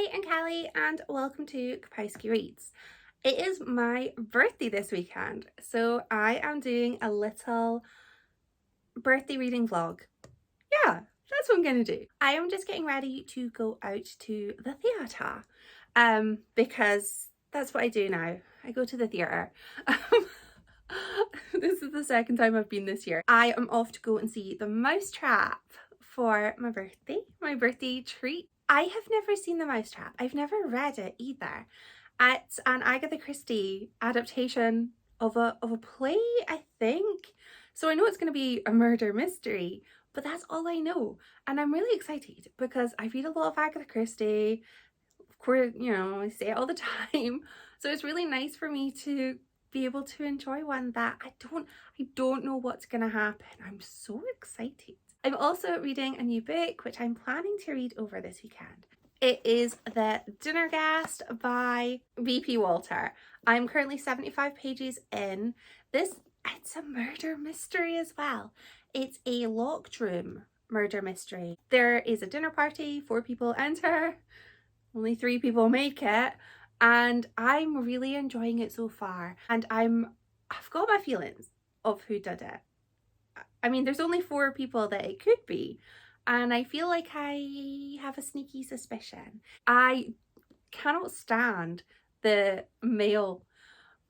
Hi, I'm Kelly and welcome to Kapowski Reads. It is my birthday this weekend, so I am doing a little birthday reading vlog. Yeah, that's what I'm gonna do. I am just getting ready to go out to the theatre because that's what I do now. I go to the theatre. This is the second time I've been this year. I am off to go and see The Mousetrap for my birthday treat. I have never seen The Mousetrap. I've never read it either. It's an Agatha Christie adaptation of a play, I think. So I know it's going to be a murder mystery, but that's all I know. And I'm really excited because I read a lot of Agatha Christie. Of course, you know, I say it all the time. So it's really nice for me to be able to enjoy one that I don't know what's going to happen. I'm so excited. I'm also reading a new book, which I'm planning to read over this weekend. It is The Dinner Guest by V.P. Walter. I'm currently 75 pages in. It's a murder mystery as well. It's a locked room murder mystery. There is a dinner party, 4 people enter, only 3 people make it, and I'm really enjoying it so far. And I've got my feelings of who did it. I mean, there's only 4 people that it could be, and I feel like I have a sneaky suspicion. I cannot stand the male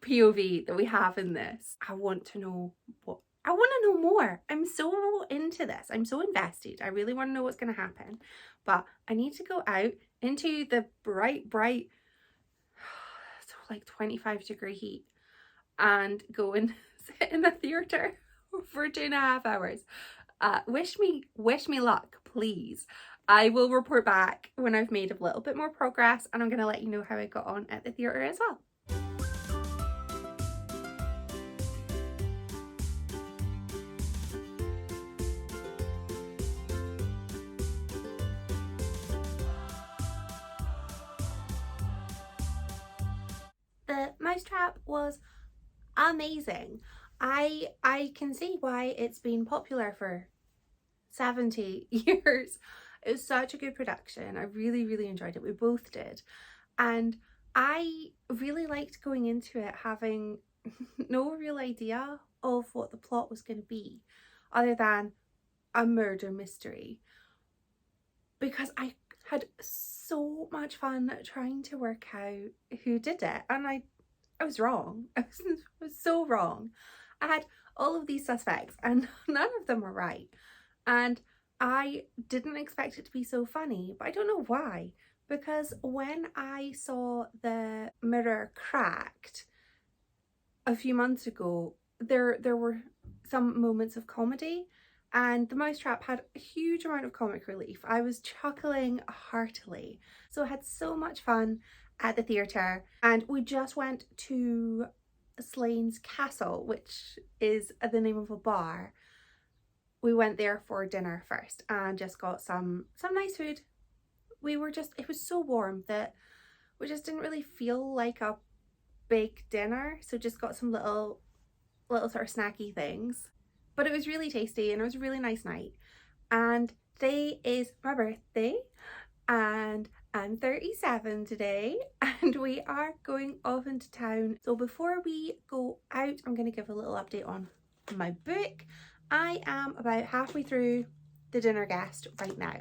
POV that we have in this. I want to know more. I'm so into this. I'm so invested. I really want to know what's going to happen. But I need to go out into the bright, so like 25-degree heat and go and sit in the theatre for 2.5 hours. Wish me luck, please. I will report back when I've made a little bit more progress, and I'm going to let you know how I got on at the theatre as well. The Mousetrap was amazing. I can see why it's been popular for 70 years. It was such a good production. I really enjoyed it. We both did. And I really liked going into it having no real idea of what the plot was going to be other than a murder mystery, because I had so much fun trying to work out who did it, and I was wrong. I was so wrong. I had all of these suspects and none of them were right, and I didn't expect it to be so funny, but I don't know why, because when I saw the mirror cracked a few months ago, there were some moments of comedy, and The Mousetrap had a huge amount of comic relief. I was chuckling heartily. So I had so much fun at the theatre, and we just went to Slane's Castle, which is the name of a bar. We went there for dinner first and just got some nice food. It was so warm that we just didn't really feel like a big dinner, so just got some little sort of snacky things. But it was really tasty and it was a really nice night. And today is my birthday and I'm 37 today, and we are going off into town. So before we go out, I'm going to give a little update on my book. I am about halfway through The Dinner Guest right now.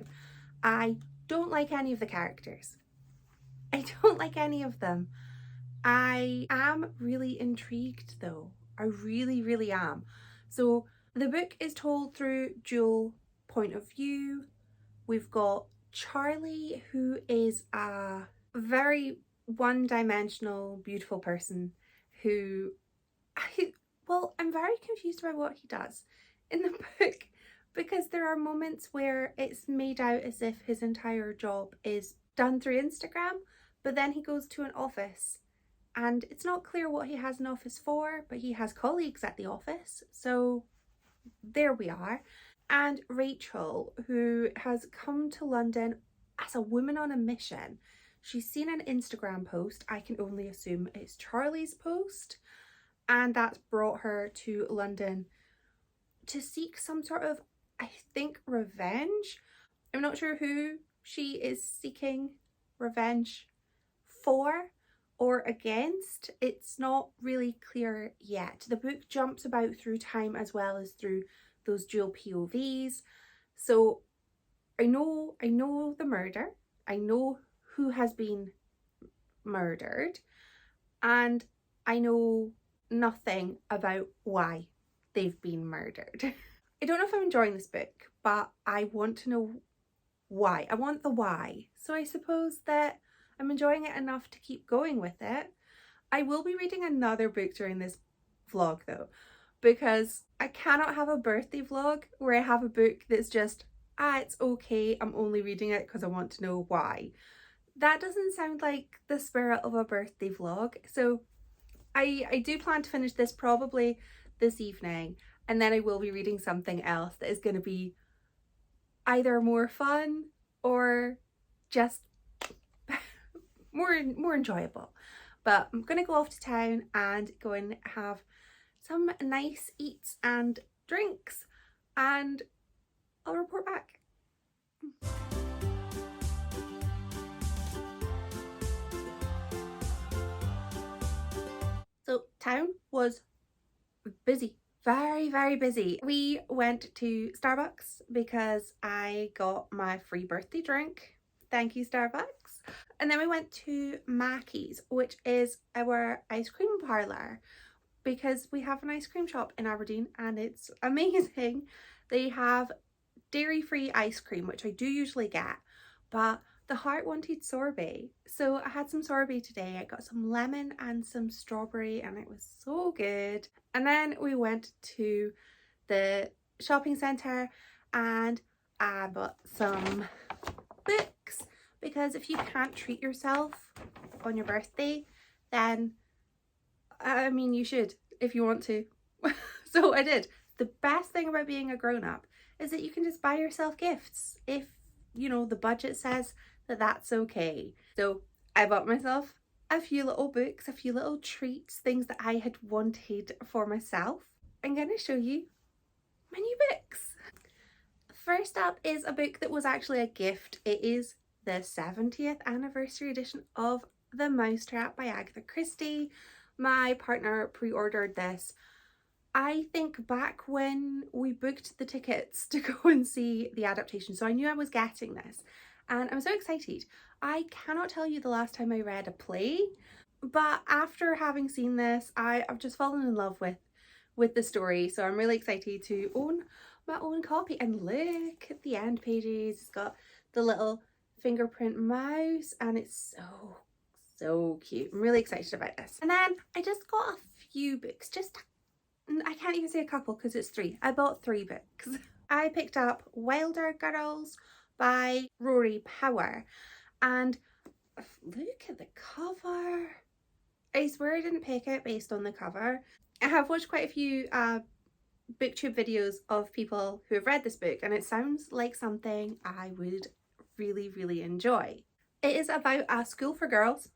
I don't like any of the characters. I don't like any of them. I am really intrigued though. I really am. So the book is told through dual point of view. We've got Charlie, who is a very one-dimensional, beautiful person who I'm very confused about what he does in the book, because there are moments where it's made out as if his entire job is done through Instagram, but then he goes to an office and it's not clear what he has an office for, but he has colleagues at the office, so there we are. And Rachel, who has come to London as a woman on a mission. She's seen an Instagram post, I can only assume it's Charlie's post, and that's brought her to London to seek some sort of, I think, revenge. I'm not sure who she is seeking revenge for or against. It's not really clear yet. The book jumps about through time as well as through those dual POVs. So I know the murder. I know who has been murdered, and I know nothing about why they've been murdered. I don't know if I'm enjoying this book, but I want to know why. I want the why. So I suppose that I'm enjoying it enough to keep going with it. I will be reading another book during this vlog though, because I cannot have a birthday vlog where I have a book that's just, it's okay, I'm only reading it because I want to know why. That doesn't sound like the spirit of a birthday vlog. So I do plan to finish this probably this evening, and then I will be reading something else that is going to be either more fun or just more enjoyable. But I'm going to go off to town and go and have some nice eats and drinks, and I'll report back. So town was busy, very busy. We went to Starbucks because I got my free birthday drink. Thank you, Starbucks. And then we went to Mackie's, which is our ice cream parlour, because we have an ice cream shop in Aberdeen and it's amazing. They have dairy-free ice cream, which I do usually get, but the heart wanted sorbet. So I had some sorbet today. I got some lemon and some strawberry and it was so good. And then we went to the shopping centre and I bought some books, because if you can't treat yourself on your birthday, then I mean, you should if you want to. So I did. The best thing about being a grown-up is that you can just buy yourself gifts if, you know, the budget says that that's okay. So I bought myself a few little books, a few little treats, things that I had wanted for myself. I'm going to show you my new books. First up is a book that was actually a gift. It is the 70th anniversary edition of The Mousetrap by Agatha Christie. My partner pre-ordered this, I think, back when we booked the tickets to go and see the adaptation. So I knew I was getting this and I'm so excited. I cannot tell you the last time I read a play, but after having seen this, I've just fallen in love with the story. So I'm really excited to own my own copy. And look at the end pages. It's got the little fingerprint mouse and it's so cute. I'm really excited about this. And then I just got a few books, I can't even say a couple because it's 3. I bought 3 books. I picked up Wilder Girls by Rory Power, and look at the cover. I swear I didn't pick it based on the cover. I have watched quite a few booktube videos of people who have read this book and it sounds like something I would really enjoy. It is about a school for girls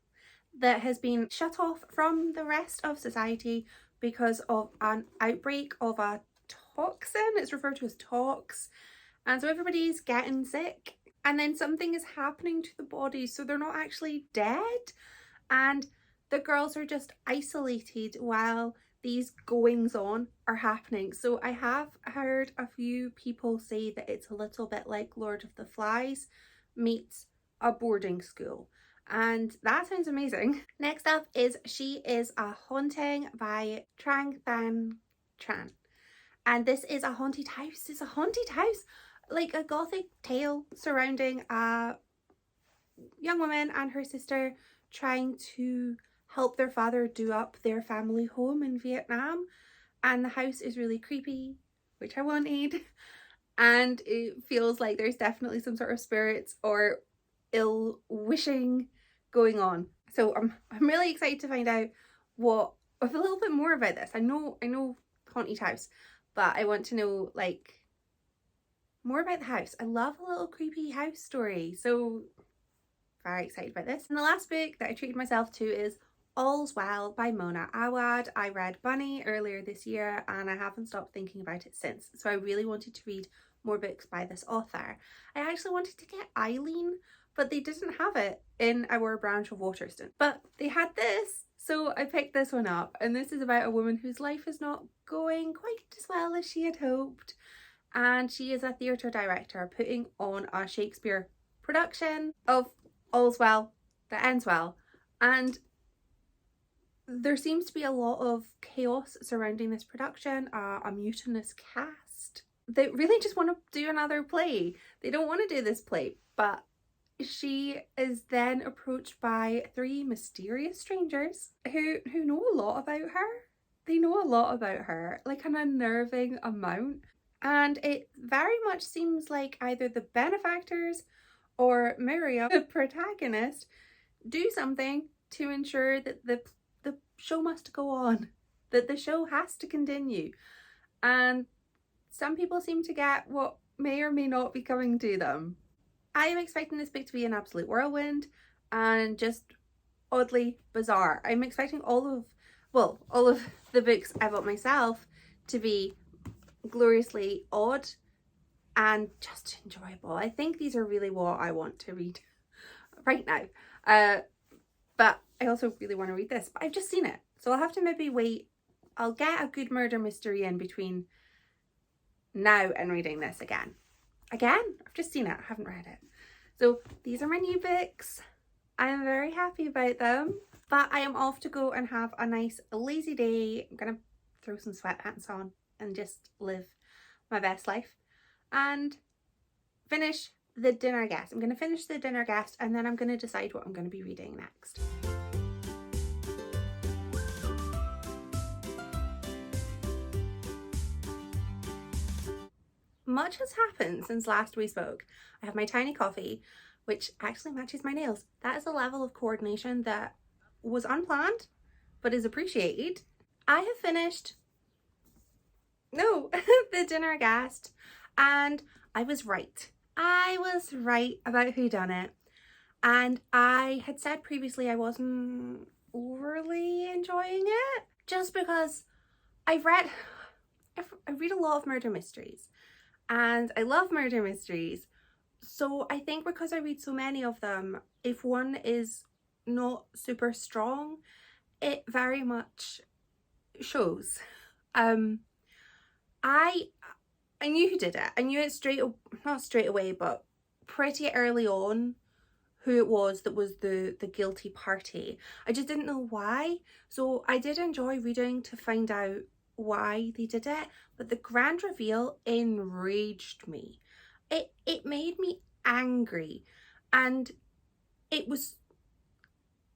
that has been shut off from the rest of society because of an outbreak of a toxin. It's referred to as tox, and so everybody's getting sick and then something is happening to the body, so they're not actually dead and the girls are just isolated while these goings on are happening. So I have heard a few people say that it's a little bit like Lord of the Flies meets a boarding school, and that sounds amazing. Next up is She Is a Haunting by Trang Than Tran, and this is a haunted house. It's a haunted house, like a gothic tale surrounding a young woman and her sister trying to help their father do up their family home in Vietnam, and the house is really creepy, which I wanted, and it feels like there's definitely some sort of spirits or ill wishing going on. So I'm really excited to find out a little bit more about this. I know haunted house, but I want to know like more about the house. I love a little creepy house story, so very excited about this. And the last book that I treated myself to is All's Well by Mona Awad. I read Bunny earlier this year and I haven't stopped thinking about it since, so I really wanted to read more books by this author. I actually wanted to get Eileen, but they didn't have it in our branch of Waterston. But they had this, so I picked this one up, and this is about a woman whose life is not going quite as well as she had hoped, and she is a theatre director putting on a Shakespeare production of All's Well That Ends Well, and there seems to be a lot of chaos surrounding this production, a mutinous cast. They really just want to do another play. They don't want to do this play, but she is then approached by three mysterious strangers who know a lot about her. They know a lot about her, like an unnerving amount. And it very much seems like either the benefactors or Miriam, the protagonist, do something to ensure that the show must go on, that the show has to continue. And some people seem to get what may or may not be coming to them. I am expecting this book to be an absolute whirlwind and just oddly bizarre. I'm expecting all of the books I bought myself to be gloriously odd and just enjoyable. I think these are really what I want to read right now. But I also really want to read this, but I've just seen it. So I'll have to maybe wait. I'll get a good murder mystery in between now and reading this again. I've just seen it, I haven't read it. So these are my new books. I'm very happy about them, but I am off to go and have a nice lazy day. I'm gonna throw some sweatpants on and just live my best life and finish the dinner guest. I'm gonna finish the dinner guest and then I'm gonna decide what I'm gonna be reading next. Much has happened since last we spoke. I have my tiny coffee, which actually matches my nails. That is a level of coordination that was unplanned, but is appreciated. I have finished, the dinner guest, and I was right. I was right about who done it. And I had said previously I wasn't overly enjoying it, just because I read a lot of murder mysteries. And I love murder mysteries. So I think because I read so many of them, if one is not super strong, it very much shows. I knew who did it. I knew it not straight away, but pretty early on who it was that was the guilty party. I just didn't know why. So I did enjoy reading to find out why they did it, but the grand reveal enraged me. It made me angry, and it was,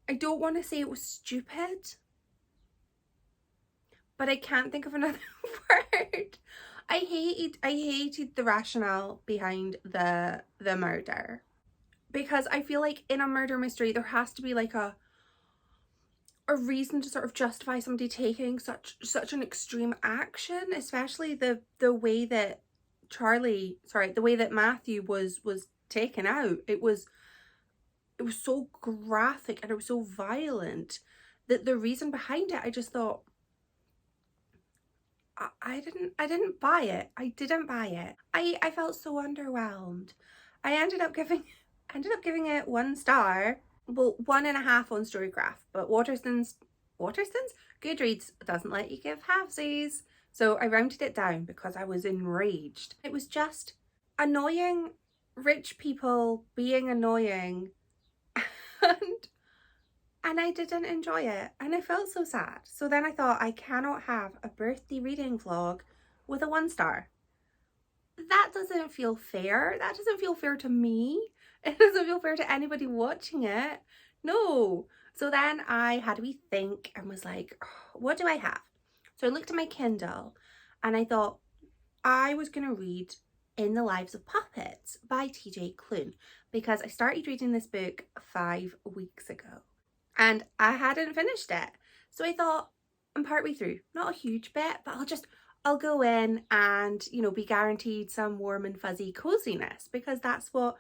I don't want to say it was stupid, but I can't think of another word. I hated the rationale behind the murder, because I feel like in a murder mystery there has to be like a reason to sort of justify somebody taking such an extreme action, especially the way that the way that Matthew was taken out. It was so graphic and it was so violent that the reason behind it, I just thought, I didn't buy it. I didn't buy it. I felt so underwhelmed. I ended up giving it 1 star. Well, 1.5 on StoryGraph, but Waterston's Goodreads doesn't let you give halfsies. So I rounded it down because I was enraged. It was just annoying rich people being annoying, and I didn't enjoy it, and I felt so sad. So then I thought, I cannot have a birthday reading vlog with a 1 star. That doesn't feel fair. That doesn't feel fair to me. It doesn't feel fair to anybody watching it. No. So then I had to rethink and was like, oh, what do I have? So I looked at my Kindle and I thought I was going to read In the Lives of Puppets by TJ Klune, because I started reading this book 5 weeks ago and I hadn't finished it. So I thought, I'm partway through, not a huge bit, but I'll go in and, be guaranteed some warm and fuzzy coziness, because that's what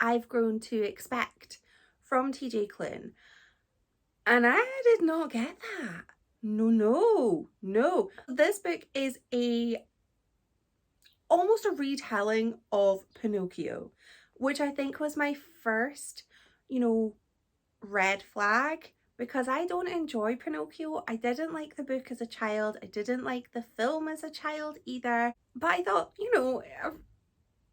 I've grown to expect from TJ Klune. And I did not get that. No. This book is almost a retelling of Pinocchio, which I think was my first, you know, red flag, because I don't enjoy Pinocchio. I didn't like the book as a child. I didn't like the film as a child either. But I thought, you know,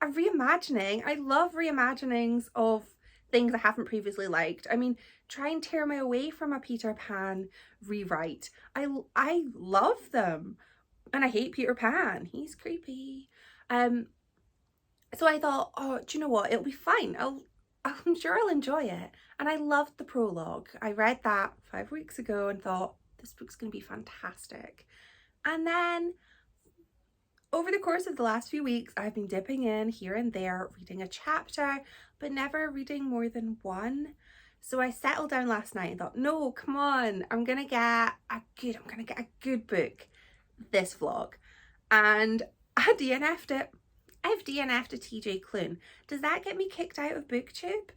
a reimagining, I love reimaginings of things I haven't previously liked. I mean, try and tear me away from a Peter Pan rewrite. I love them. And I hate Peter Pan. He's creepy. So I thought, oh, do you know what? It'll be fine. I'm sure I'll enjoy it. And I loved the prologue. I read that 5 weeks ago and thought, this book's going to be fantastic. And then over the course of the last few weeks, I've been dipping in here and there, reading a chapter, but never reading more than one. So I settled down last night and thought, no, come on, I'm gonna get a good book this vlog. And I DNF'd it. I've DNF'd a TJ Clune. Does that get me kicked out of BookTube?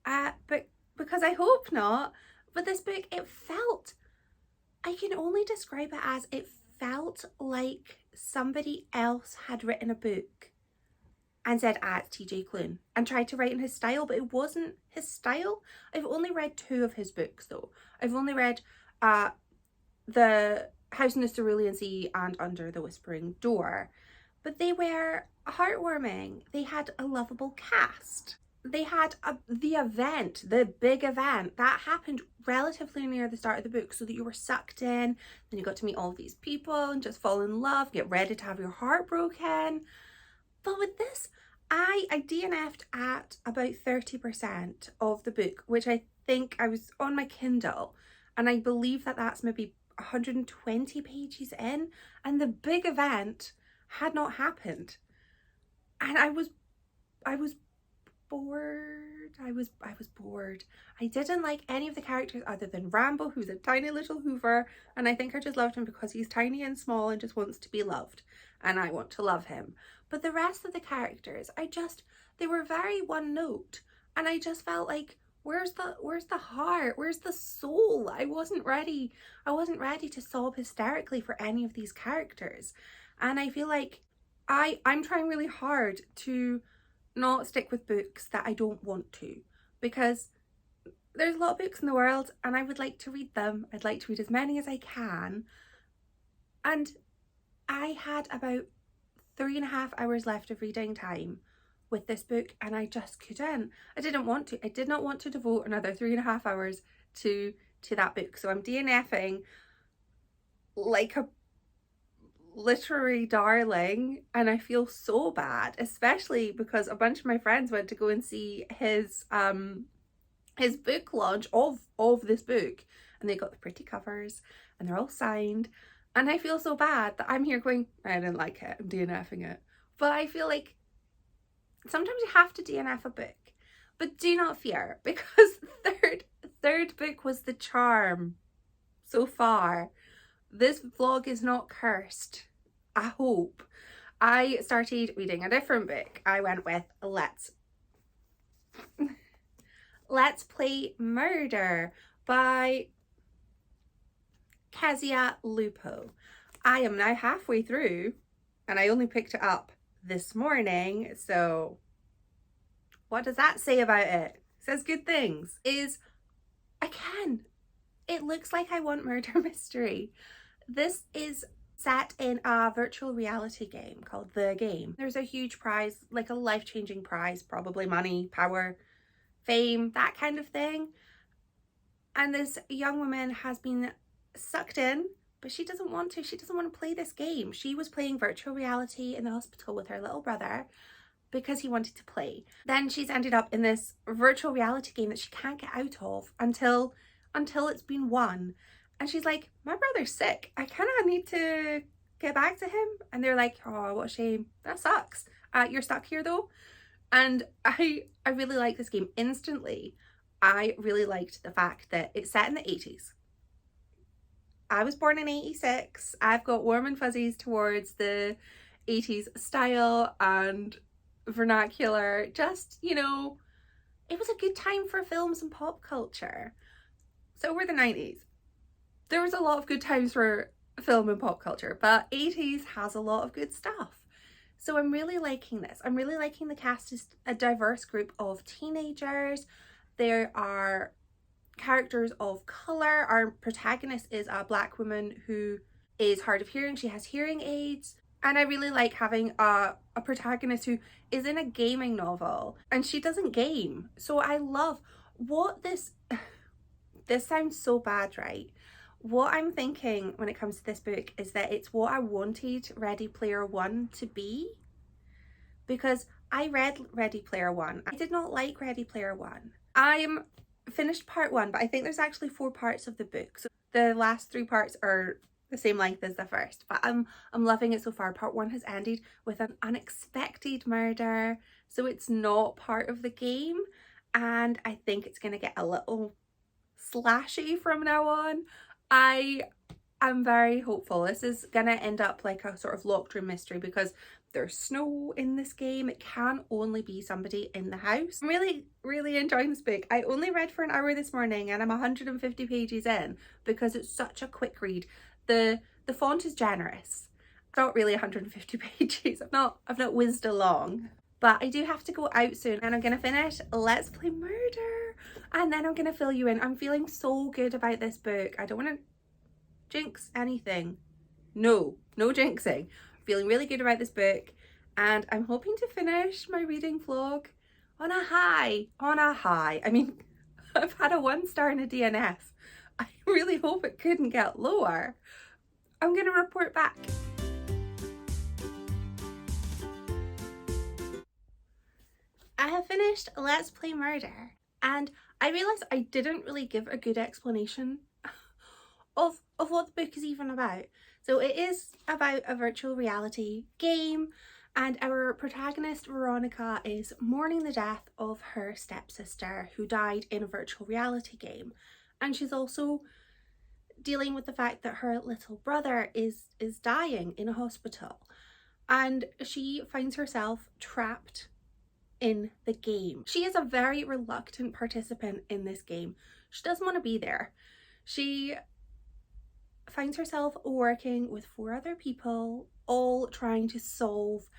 But because I hope not. But this book, it felt, I can only describe it as, it felt like somebody else had written a book and said, it's TJ Clune, and tried to write in his style, but it wasn't his style. I've only read 2 of his books though. I've only read The House in the Cerulean Sea and Under the Whispering Door, but they were heartwarming. They had a lovable cast. They had the big event that happened relatively near the start of the book, so that you were sucked in, then you got to meet all these people and just fall in love, get ready to have your heart broken. But with this, I DNF'd at about 30% of the book, which I think, I was on my Kindle, and I believe that that's maybe 120 pages in, and the big event had not happened. And I was bored. I was bored. I didn't like any of the characters other than Rambo, who's a tiny little Hoover, and I think I just loved him because he's tiny and small and just wants to be loved, and I want to love him. But the rest of the characters, they were very one note, and I just felt like, where's the heart? Where's the soul? I wasn't ready to sob hysterically for any of these characters. And I feel like I'm trying really hard to not stick with books that I don't want to, because there's a lot of books in the world and I would like to read them. I'd like to read as many as I can. And I had about 3.5 hours left of reading time with this book, and I just couldn't. I didn't want to. I did not want to devote another 3.5 hours to that book. So I'm DNFing like a literary darling, and I feel so bad, especially because a bunch of my friends went to go and see his book launch of this book, and they got the pretty covers and they're all signed, and I feel so bad that I'm here going, I didn't like it, I'm DNFing it. But I feel like sometimes you have to DNF a book, but do not fear, because third book was the charm so far. This vlog is not cursed, I hope. I started reading a different book. I went with Let's Play Murder by Kezia Lupo. I am now halfway through, and I only picked it up this morning, so what does that say about it? It says good things. Again, it looks like I Want Murder Mystery. This is set in a virtual reality game called The Game. There's a huge prize, like a life-changing prize, probably money, power, fame, that kind of thing. And this young woman has been sucked in, but she doesn't want to. She doesn't want to play this game. She was playing virtual reality in the hospital with her little brother because he wanted to play. Then she's ended up in this virtual reality game that she can't get out of until it's been won. And she's like, my brother's sick. I kind of need to get back to him. And they're like, oh, what a shame. That sucks. You're stuck here though. And I really like this game instantly. I really liked the fact that it's set in the 80s. I was born in 86. I've got warm and fuzzies towards the 80s style and vernacular. Just, you know, it was a good time for films and pop culture. So were the 90s. There was a lot of good times for film and pop culture, but 80s has a lot of good stuff. So I'm really liking this. I'm really liking the cast is a diverse group of teenagers. There are characters of colour. Our protagonist is a black woman who is hard of hearing. She has hearing aids. And I really like having a protagonist who is in a gaming novel and she doesn't game. So I love what this sounds so bad, right? What I'm thinking when it comes to this book is that it's what I wanted Ready Player One to be, because I read Ready Player One. I did not like Ready Player One. I'm finished part one, but I think there's actually 4 parts of the book. So the last 3 parts are the same length as the first, but I'm loving it so far. Part one has ended with an unexpected murder, so it's not part of the game, and I think it's gonna get a little slashy from now on. I'm very hopeful. This is gonna end up like a sort of locked room mystery because there's snow in this game. It can only be somebody in the house. I'm really enjoying this book. I only read for an hour this morning and I'm 150 pages in because it's such a quick read. The font is generous. It's not really 150 pages. I've not whizzed along. But I do have to go out soon and I'm gonna finish Let's Play Murder and then I'm gonna fill you in. I'm feeling so good about this book. I don't want to jinx anything. No jinxing. I'm feeling really good about this book and I'm hoping to finish my reading vlog on a high. I mean, I've had a 1 star and a DNF. I really hope it couldn't get lower. I'm gonna report back. I have finished Let's Play Murder and I realised I didn't really give a good explanation of what the book is even about. So it is about a virtual reality game and our protagonist Veronica is mourning the death of her stepsister who died in a virtual reality game, and she's also dealing with the fact that her little brother is dying in a hospital, and she finds herself trapped in the game. She is a very reluctant participant in this game. She doesn't want to be there. She finds herself working with 4 other people, all trying to solve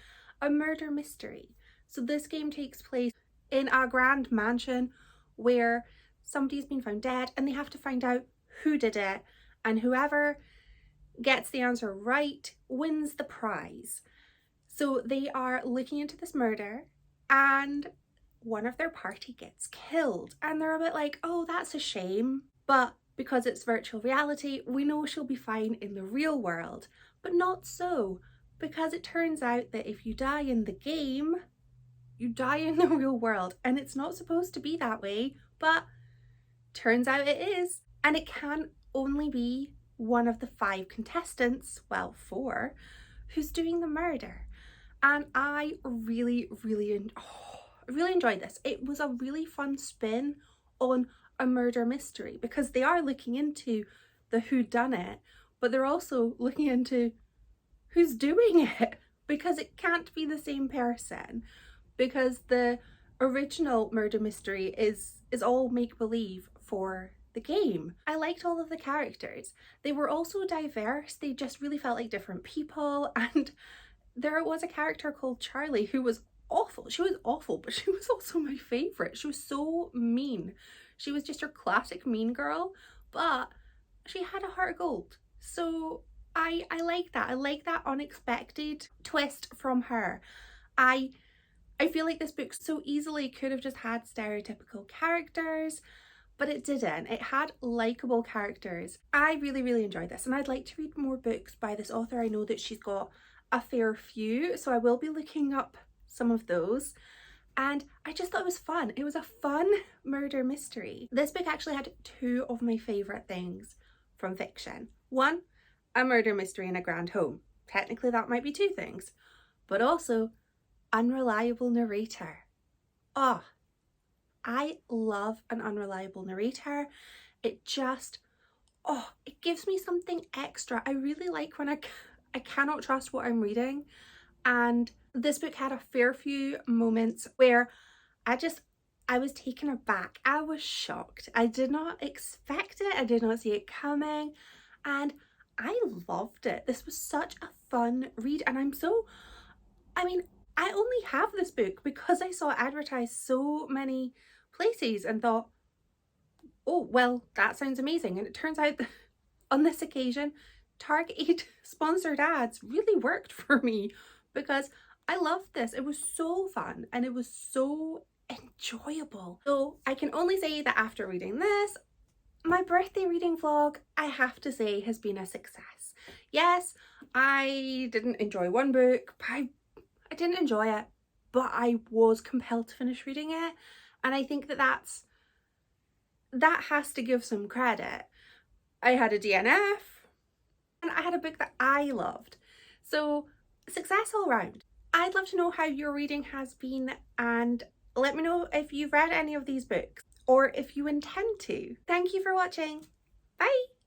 a murder mystery. So this game takes place in a grand mansion where somebody's been found dead and they have to find out who did it, and whoever gets the answer right wins the prize. So they are looking into this murder and one of their party gets killed and they're a bit like, oh, that's a shame. But because it's virtual reality, we know she'll be fine in the real world. But not so, because it turns out that if you die in the game, you die in the real world. And it's not supposed to be that way, but turns out it is. And it can only be one of the 5 contestants, well, 4, who's doing the murder. And I really enjoyed this. It was a really fun spin on a murder mystery because they are looking into the whodunit, but they're also looking into who's doing it, because it can't be the same person, because the original murder mystery is all make-believe for the game. I liked all of the characters. They were also diverse. They just really felt like different people, and there was a character called Charlie who was awful. She was awful, but she was also my favourite. She was so mean. She was just your classic mean girl, but she had a heart of gold. So I like that. I like that unexpected twist from her. I feel like this book so easily could have just had stereotypical characters, but it didn't. It had likeable characters. I really enjoyed this, and I'd like to read more books by this author. I know that she's got a fair few, so I will be looking up some of those. And I just thought it was fun. It was a fun murder mystery. This book actually had 2 of my favourite things from fiction. 1, a murder mystery in a grand home. Technically that might be 2 things. But also, unreliable narrator. Oh, I love an unreliable narrator. It just, it gives me something extra. I really like when I cannot trust what I'm reading, and this book had a fair few moments where I was taken aback. I was shocked. I did not expect it. I did not see it coming, and I loved it. This was such a fun read, and I mean, I only have this book because I saw it advertised so many places and thought, oh, well, that sounds amazing. And it turns out that on this occasion, targeted sponsored ads really worked for me because I loved this. It was so fun and it was so enjoyable. So I can only say that after reading this, my birthday reading vlog, I have to say, has been a success. Yes, I didn't enjoy one book, but I didn't enjoy it, but I was compelled to finish reading it. And I think that that has to give some credit. I had a DNF and I had a book that I loved. So success all round. I'd love to know how your reading has been, and let me know if you've read any of these books or if you intend to. Thank you for watching. Bye!